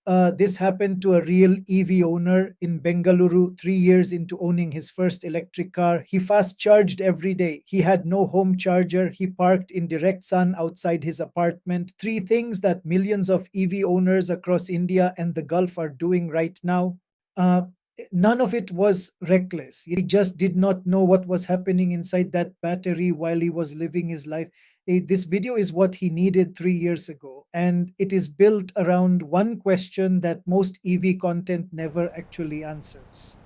This happened to a real EV owner in Bengaluru 3 years into owning his first electric car. He fast charged every day. He had no home charger. He parked in direct sun outside his apartment. Three things that millions of EV owners across India and the Gulf are doing right now. Uh, None of it was reckless. He just did not know what was happening inside that battery while he was living his life. This video is what he needed 3 years ago, and it is built around one question that most EV content never actually answers.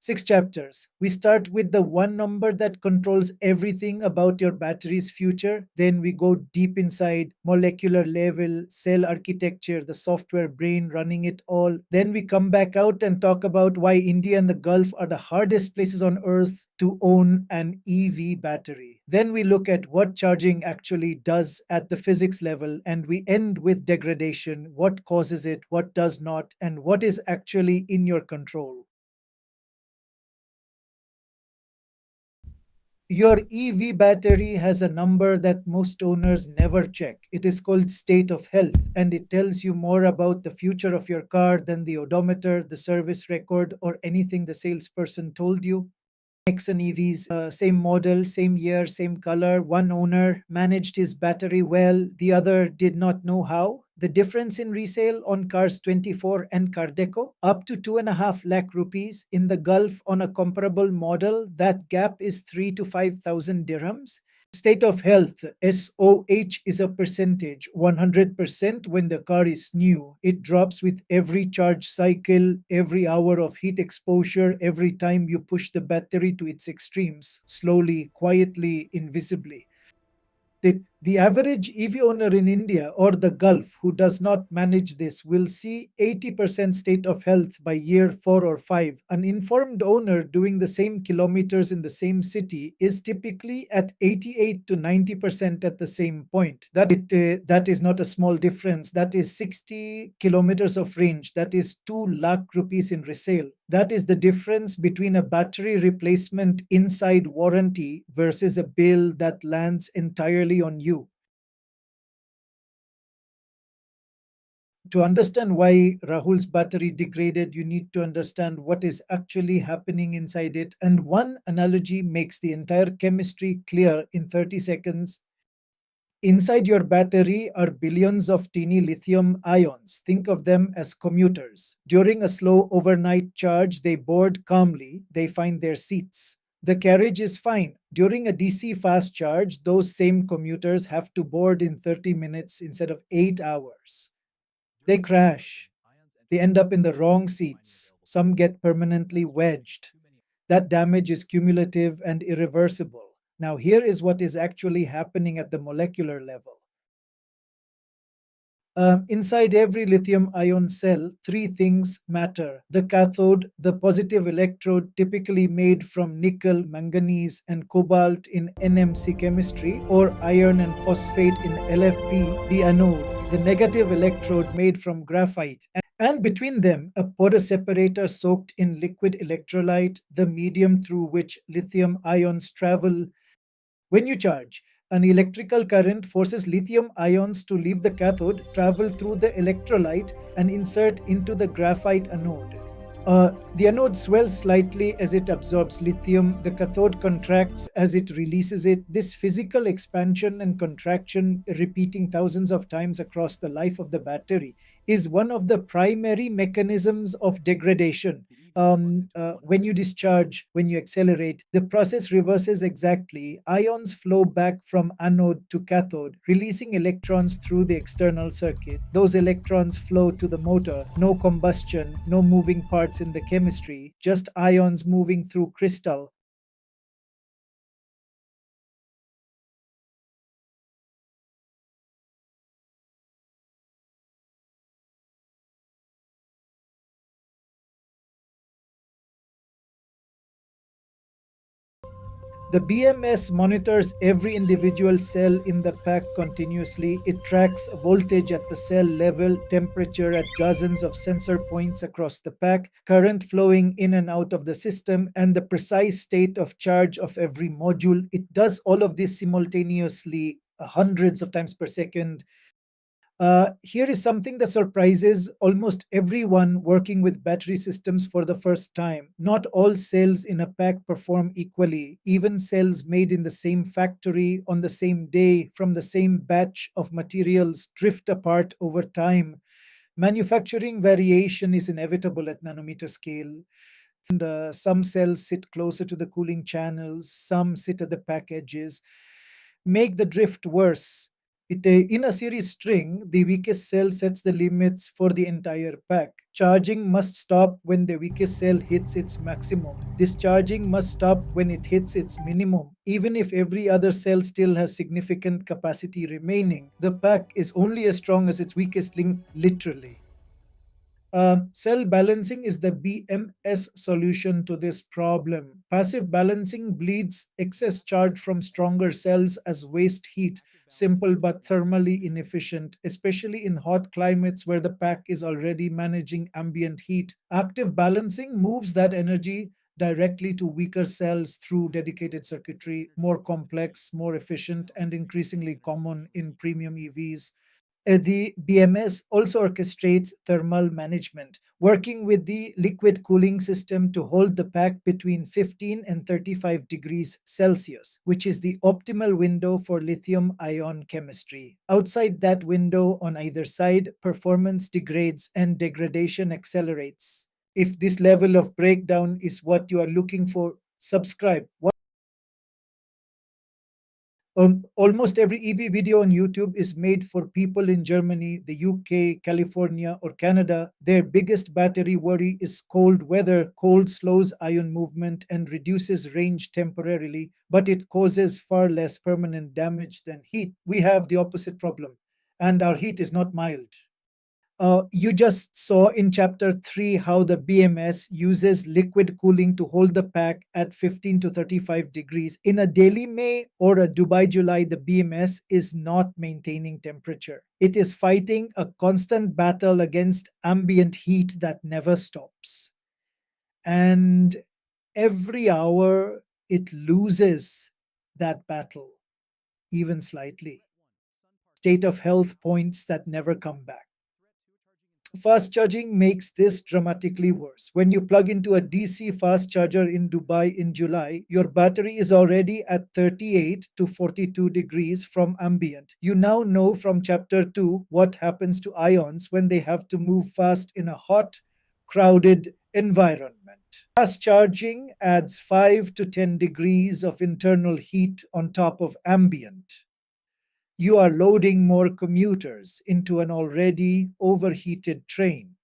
Six chapters. We start with the one number that controls everything about your battery's future. Then we go deep inside, molecular level, cell architecture, the software brain running it all. Then we come back out and talk about why India and the Gulf are the hardest places on earth to own an EV battery. Then we look at what charging actually does at the physics level, and we end with degradation, what causes it, what does not, and what is actually in your control. Your EV battery has a number that most owners never check. It is called state of health, and it tells you more about the future of your car than the odometer, the service record, or anything the salesperson told you. Nexon EVs, same model, same year, same color. One owner managed his battery well, the other did not know how. The difference in resale on cars 24 and Cardeco up to 2.5 lakh rupees. In the Gulf on a comparable model, that gap is 3 to 5,000 dirhams. State of health, SOH, is a percentage. 100% when the car is new. It drops with every charge cycle, every hour of heat exposure, every time you push the battery to its extremes, slowly, quietly, invisibly. The average EV owner in India or the Gulf who does not manage this will see 80% state of health by year 4 or 5. An informed owner doing the same kilometers in the same city is typically at 88 to 90% at the same point. That is not a small difference. That is 60 kilometers of range. That is 2 lakh rupees in resale. That is the difference between a battery replacement inside warranty versus a bill that lands entirely on you. To understand why Rahul's battery degraded, you need to understand what is actually happening inside it. And one analogy makes the entire chemistry clear in 30 seconds. Inside your battery are billions of teeny lithium ions. Think of them as commuters. During a slow overnight charge, they board calmly, they find their seats. The carriage is fine. During a DC fast charge, those same commuters have to board in 30 minutes instead of 8 hours. They crash. They end up in the wrong seats. Some get permanently wedged. That damage is cumulative and irreversible. Now, here is what is actually happening at the molecular level. Inside every lithium ion cell, three things matter: the cathode, the positive electrode, typically made from nickel, manganese, and cobalt in NMC chemistry, or iron and phosphate in LFP, the anode, the negative electrode made from graphite, and between them, a porous separator soaked in liquid electrolyte, the medium through which lithium ions travel. When you charge, an electrical current forces lithium ions to leave the cathode, travel through the electrolyte, and insert into the graphite anode. The anode swells slightly as it absorbs lithium. The cathode contracts as it releases it. This physical expansion and contraction, repeating thousands of times across the life of the battery, is one of the primary mechanisms of degradation. When you discharge, when you accelerate, the process reverses exactly. Ions flow back from anode to cathode, releasing electrons through the external circuit. Those electrons flow to the motor. No combustion, no moving parts in the chemistry, just ions moving through crystal. The BMS monitors every individual cell in the pack continuously. It tracks voltage at the cell level, temperature at dozens of sensor points across the pack, current flowing in and out of the system, and the precise state of charge of every module. It does all of this simultaneously, hundreds of times per second. Here is something that surprises almost everyone working with battery systems for the first time. Not all cells in a pack perform equally. Even cells made in the same factory on the same day from the same batch of materials drift apart over time. Manufacturing variation is inevitable at nanometer scale. And some cells sit closer to the cooling channels, some sit at the pack edges, make the drift worse. In a series string, the weakest cell sets the limits for the entire pack. Charging must stop when the weakest cell hits its maximum. Discharging must stop when it hits its minimum. Even if every other cell still has significant capacity remaining, the pack is only as strong as its weakest link, literally. Cell balancing is the BMS solution to this problem. Passive balancing bleeds excess charge from stronger cells as waste heat, simple but thermally inefficient, especially in hot climates where the pack is already managing ambient heat. Active balancing moves that energy directly to weaker cells through dedicated circuitry, more complex, more efficient, and increasingly common in premium EVs. The BMS also orchestrates thermal management, working with the liquid cooling system to hold the pack between 15 and 35 degrees Celsius, which is the optimal window for lithium ion chemistry. Outside that window, on either side, performance degrades and degradation accelerates. If this level of breakdown is what you are looking for, subscribe. Almost every EV video on YouTube is made for people in Germany, the UK, California, or Canada. Their biggest battery worry is cold weather. Cold slows ion movement and reduces range temporarily, but it causes far less permanent damage than heat. We have the opposite problem, and our heat is not mild. You just saw in chapter 3 how the BMS uses liquid cooling to hold the pack at 15 to 35 degrees. In a Delhi May or a Dubai July, the BMS is not maintaining temperature. It is fighting a constant battle against ambient heat that never stops. And every hour, it loses that battle, even slightly. State of health points that never come back. Fast charging makes this dramatically worse. When you plug into a DC fast charger in Dubai in July, your battery is already at 38 to 42 degrees from ambient. You now know from chapter 2 what happens to ions when they have to move fast in a hot, crowded environment. Fast charging adds 5 to 10 degrees of internal heat on top of ambient. You are loading more commuters into an already overheated train.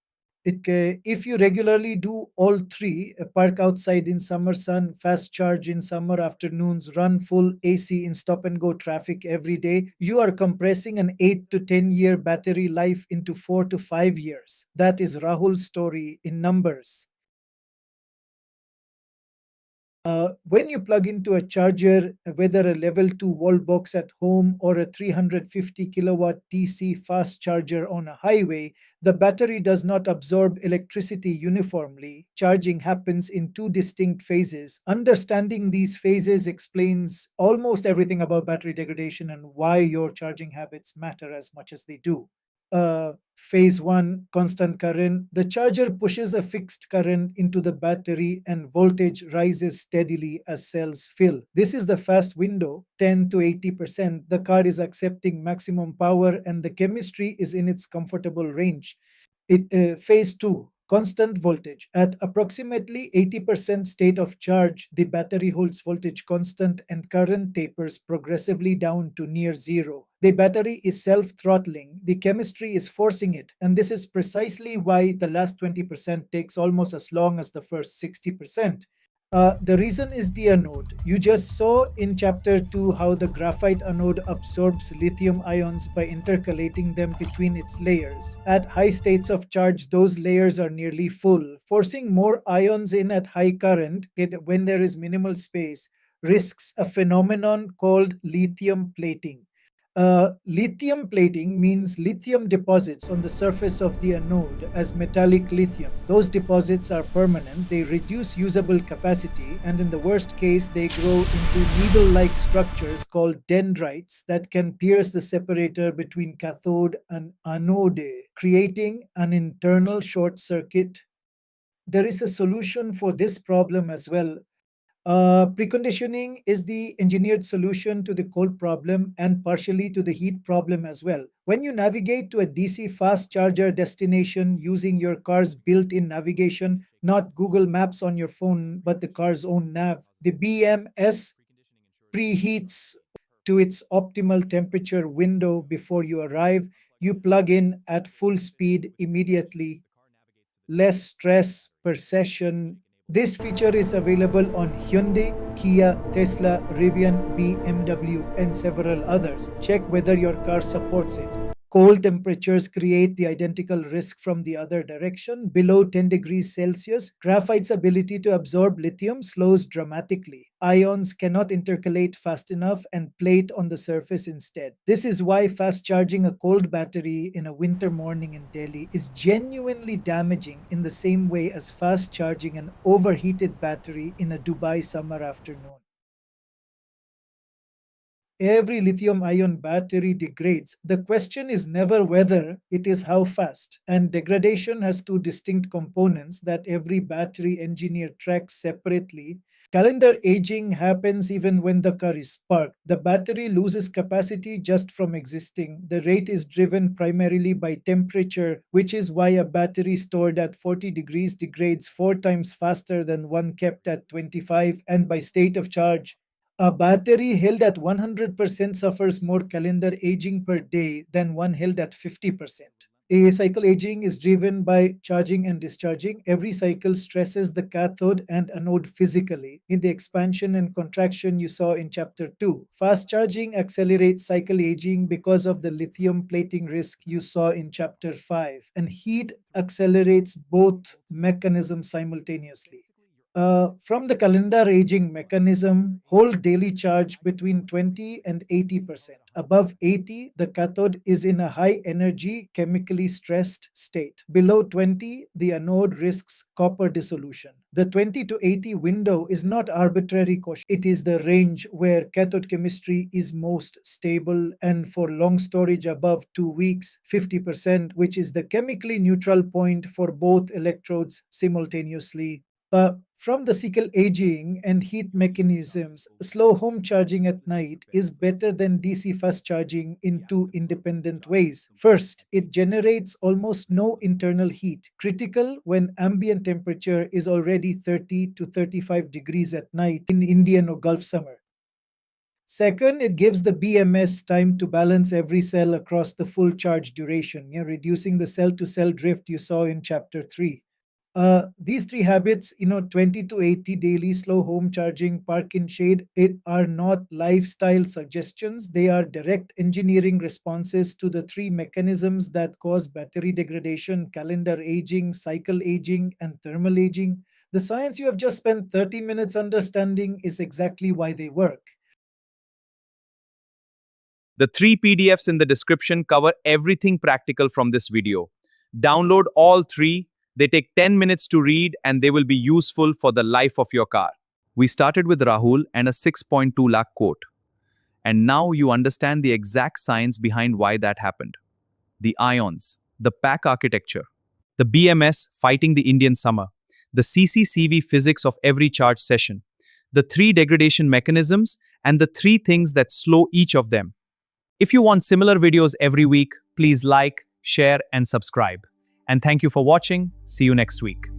If you regularly do all three, park outside in summer sun, fast charge in summer afternoons, run full AC in stop and go traffic every day, you are compressing an 8 to 10-year battery life into 4 to 5 years. That is Rahul's story in numbers. When you plug into a charger, whether a level 2 wall box at home or a 350 kilowatt DC fast charger on a highway, the battery does not absorb electricity uniformly. Charging happens in two distinct phases. Understanding these phases explains almost everything about battery degradation and why your charging habits matter as much as they do. Phase 1, constant current. The charger pushes a fixed current into the battery and voltage rises steadily as cells fill. This is the fast window, 10 to 80%. The car is accepting maximum power and the chemistry is in its comfortable range. Phase 2, constant voltage. At approximately 80% state of charge, the battery holds voltage constant and current tapers progressively down to near zero. The battery is self throttling, the chemistry is forcing it, and this is precisely why the last 20% takes almost as long as the first 60%. The reason is the anode. You just saw in chapter 2 how the graphite anode absorbs lithium ions by intercalating them between its layers. At high states of charge, those layers are nearly full, forcing more ions in at high current when there is minimal space. risks a phenomenon called lithium plating. Lithium plating means lithium deposits on the surface of the anode as metallic lithium. Those deposits are permanent, they reduce usable capacity, and in the worst case, they grow into needle like structures called dendrites that can pierce the separator between cathode and anode, creating an internal short circuit. There is a solution for this problem as well. Preconditioning is the engineered solution to the cold problem and partially to the heat problem as well. When you navigate to a DC fast charger destination using your car's built in navigation, not Google Maps on your phone, but the car's own nav, the BMS preheats to its optimal temperature window before you arrive. You plug in at full speed immediately, less stress per session. This feature is available on Hyundai, Kia, Tesla, Rivian, BMW, and several others. Check whether your car supports it. Cold temperatures create the identical risk from the other direction. Below 10 degrees Celsius, graphite's ability to absorb lithium slows dramatically. Ions cannot intercalate fast enough and plate on the surface instead. This is why fast charging a cold battery in a winter morning in Delhi is genuinely damaging in the same way as fast charging an overheated battery in a Dubai summer afternoon. Every lithium ion battery degrades. The question is never whether, it is how fast. And degradation has two distinct components that every battery engineer tracks separately. Calendar aging happens even when the car is parked. The battery loses capacity just from existing. The rate is driven primarily by temperature, which is why a battery stored at 40 degrees degrades 4 times faster than one kept at 25, and by state of charge. A battery held at 100% suffers more calendar aging per day than one held at 50%. A cycle aging is driven by charging and discharging. Every cycle stresses the cathode and anode physically. In the expansion and contraction you saw in chapter 2, fast charging accelerates cycle aging because of the lithium plating risk you saw in chapter 5, and heat accelerates both mechanisms simultaneously. From the calendar aging mechanism, hold daily charge between 20 and 80%. Above 80, the cathode is in a high energy, chemically stressed state. Below 20, the anode risks copper dissolution. The 20 to 80 window is not arbitrary quotient. It is the range where cathode chemistry is most stable, and for long storage above 2 weeks, 50%, which is the chemically neutral point for both electrodes simultaneously. From the cycle aging and heat mechanisms, slow home charging at night is better than DC fast charging in two independent ways. First, it generates almost no internal heat, critical when ambient temperature is already 30 to 35 degrees at night in Indian or Gulf summer. Second, it gives the BMS time to balance every cell across the full charge duration, reducing the cell to cell drift you saw in chapter 3. These three habits, 20 to 80 daily slow home charging, park in shade, it are not lifestyle suggestions. They are direct engineering responses to the three mechanisms that cause battery degradation: calendar aging, cycle aging, and thermal aging. The science you have just spent 30 minutes understanding is exactly why they work. The three PDFs in the description cover everything practical from this video. Download all three. They take 10 minutes to read and they will be useful for the life of your car. We started with Rahul and a 6.2 lakh quote. And now you understand the exact science behind why that happened. The ions, the pack architecture, the BMS fighting the Indian summer, the CCCV physics of every charge session, the three degradation mechanisms, and the three things that slow each of them. If you want similar videos every week, please like, share, and subscribe. And thank you for watching. See you next week.